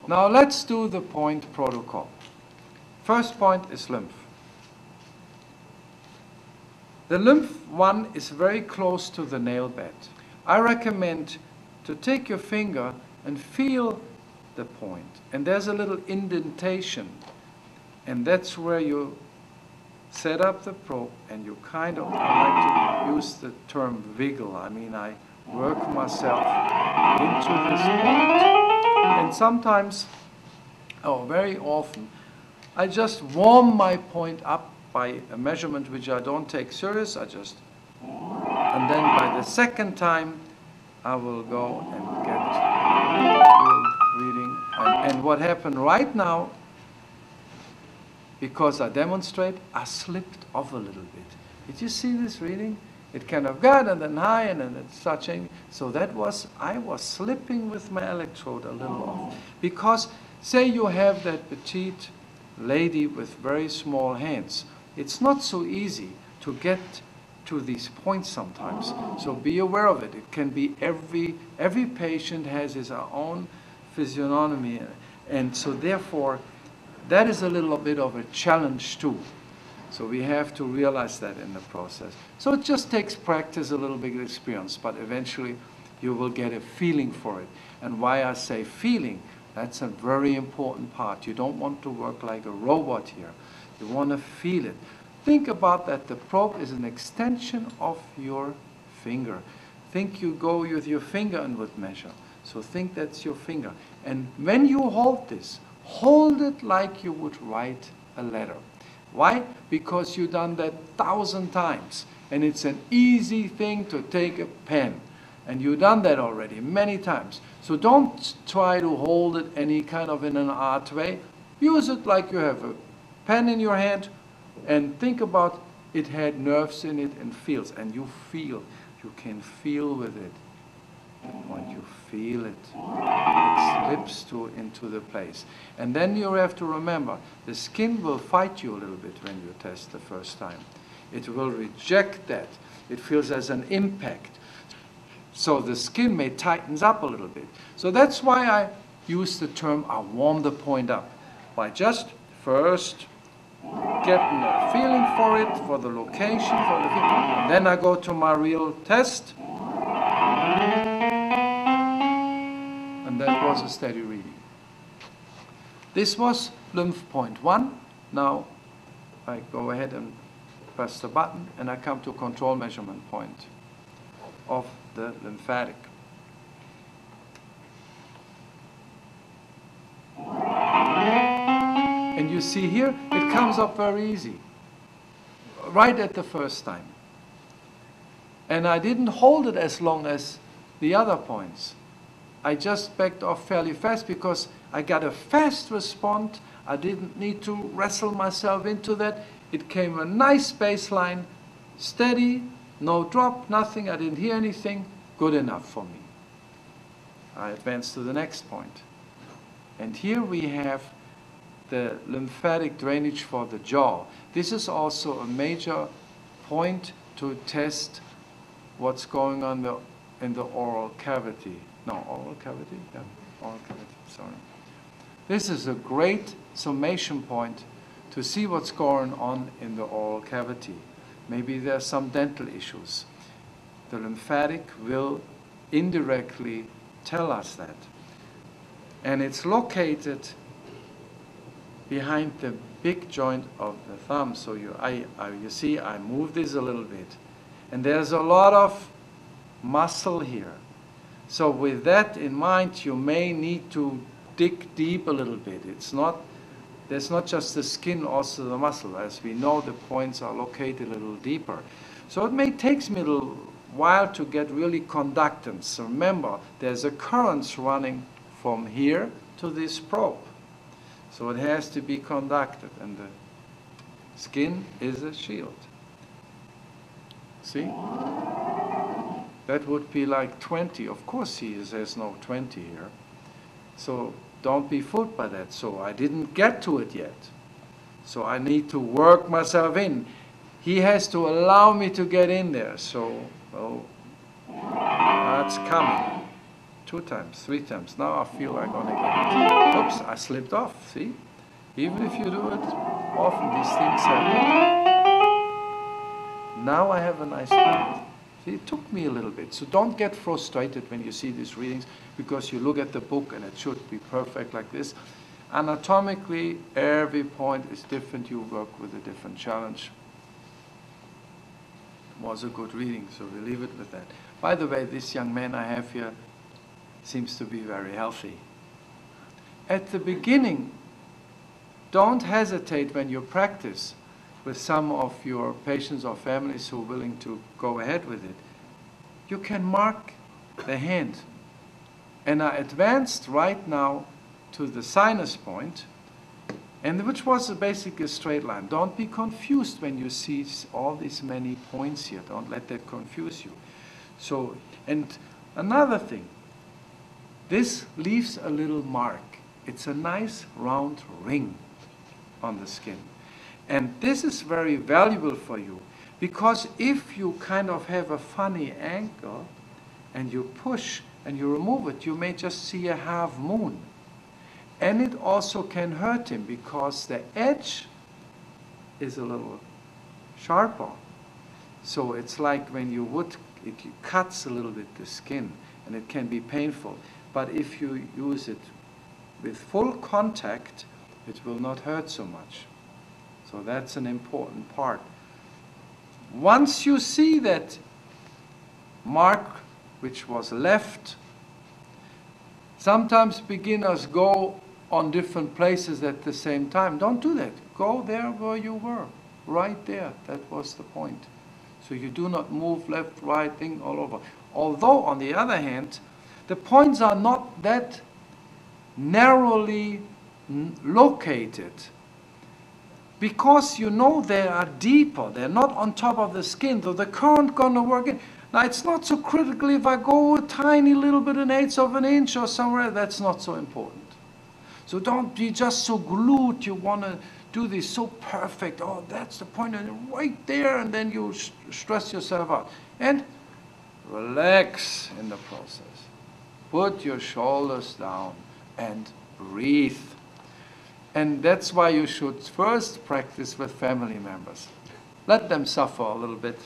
Now let's do the point protocol. First point is lymph. The lymph one is very close to the nail bed. I recommend to take your finger and feel the point. And there's a little indentation. And that's where you set up the probe and you kind of, I like to use the term wiggle. I mean, I work myself into this point. And sometimes, very often, I just warm my point up by a measurement which I don't take serious. And then by the second time, I will go and get real reading. And what happened right now, because I demonstrate, I slipped off a little bit. Did you see this reading? It kind of got and then high and then it started changing. So I was slipping with my electrode a little off. Because say you have that petite lady with very small hands. It's not so easy to get to these points sometimes. So be aware of it. It can be every patient has his own physiognomy. And so therefore, that is a little bit of a challenge too. So we have to realize that in the process. So it just takes practice, a little bit of experience, but eventually you will get a feeling for it. And why I say feeling, that's a very important part. You don't want to work like a robot here. You want to feel it. Think about that. The probe is an extension of your finger. Think you go with your finger and would measure. So think that's your finger. And when you hold this, hold it like you would write a letter. Why? Because you've done that 1,000 times. And it's an easy thing to take a pen. And you've done that already many times. So don't try to hold it any kind of in an art way. Use it like you have a pen in your hand. And think about it had nerves in it and feels. And you feel. You can feel with it. When you feel it, it slips into the place. And then you have to remember, the skin will fight you a little bit when you test the first time. It will reject that. It feels as an impact. So the skin may tightens up a little bit. So that's why I use the term, I warm the point up. By just first getting a feeling for it, for the location, for the thing. And then I go to my real test. And that was a steady reading. This was lymph point 1. Now I go ahead and press the button and I come to control measurement point of the lymphatic. And you see here, it comes up very easy, right at the first time. And I didn't hold it as long as the other points. I just backed off fairly fast because I got a fast response. I didn't need to wrestle myself into that. It came a nice baseline, steady, no drop, nothing. I didn't hear anything. Good enough for me. I advanced to the next point. And here we have the lymphatic drainage for the jaw. This is also a major point to test what's going on in the oral cavity. No, oral cavity? Yeah, oral cavity, sorry. This is a great summation point to see what's going on in the oral cavity. Maybe there are some dental issues. The lymphatic will indirectly tell us that. And it's located behind the big joint of the thumb. So you see, I move this a little bit. And there's a lot of muscle here. So with that in mind, you may need to dig deep a little bit. There's not just the skin, also the muscle. As we know, the points are located a little deeper. So it may take me a little while to get really conductance. Remember, there's a current running from here to this probe. So it has to be conducted, and the skin is a shield. See? That would be like 20. Of course there's no 20 here. So don't be fooled by that. So I didn't get to it yet. So I need to work myself in. He has to allow me to get in there. So, that's coming. 2 times, 3 times. Now I feel I'm going to get it. Oops, I slipped off, see? Even if you do it often, these things happen. Now I have a nice point. See, it took me a little bit. So don't get frustrated when you see these readings, because you look at the book and it should be perfect like this. Anatomically, every point is different. You work with a different challenge. It was a good reading, so we leave it with that. By the way, this young man I have here seems to be very healthy. At the beginning, don't hesitate when you practice with some of your patients or families who are willing to go ahead with it. You can mark the hand. And I advanced right now to the sinus point, and which was basically a straight line. Don't be confused when you see all these many points here. Don't let that confuse you. So, and another thing, this leaves a little mark. It's a nice round ring on the skin. And this is very valuable for you, because if you kind of have a funny angle and you push and you remove it, you may just see a half moon. And it also can hurt him because the edge is a little sharper. So it's like when you would, it cuts a little bit the skin, and it can be painful. But if you use it with full contact, it will not hurt so much. So that's an important part. Once you see that mark which was left, sometimes beginners go on different places at the same time. Don't do that. Go there where you were, right there. That was the point. So you do not move left, right, thing all over. Although, on the other hand, the points are not that narrowly located, because you know they are deeper. They're not on top of the skin, so the current gonna work in. Now, it's not so critical if I go a tiny little bit, an eighth of an inch or somewhere. That's not so important. So don't be just so glued. You want to do this so perfect. Oh, that's the point, and right there, and then you stress yourself out. And relax in the process. Put your shoulders down and breathe. And that's why you should first practice with family members. Let them suffer a little bit.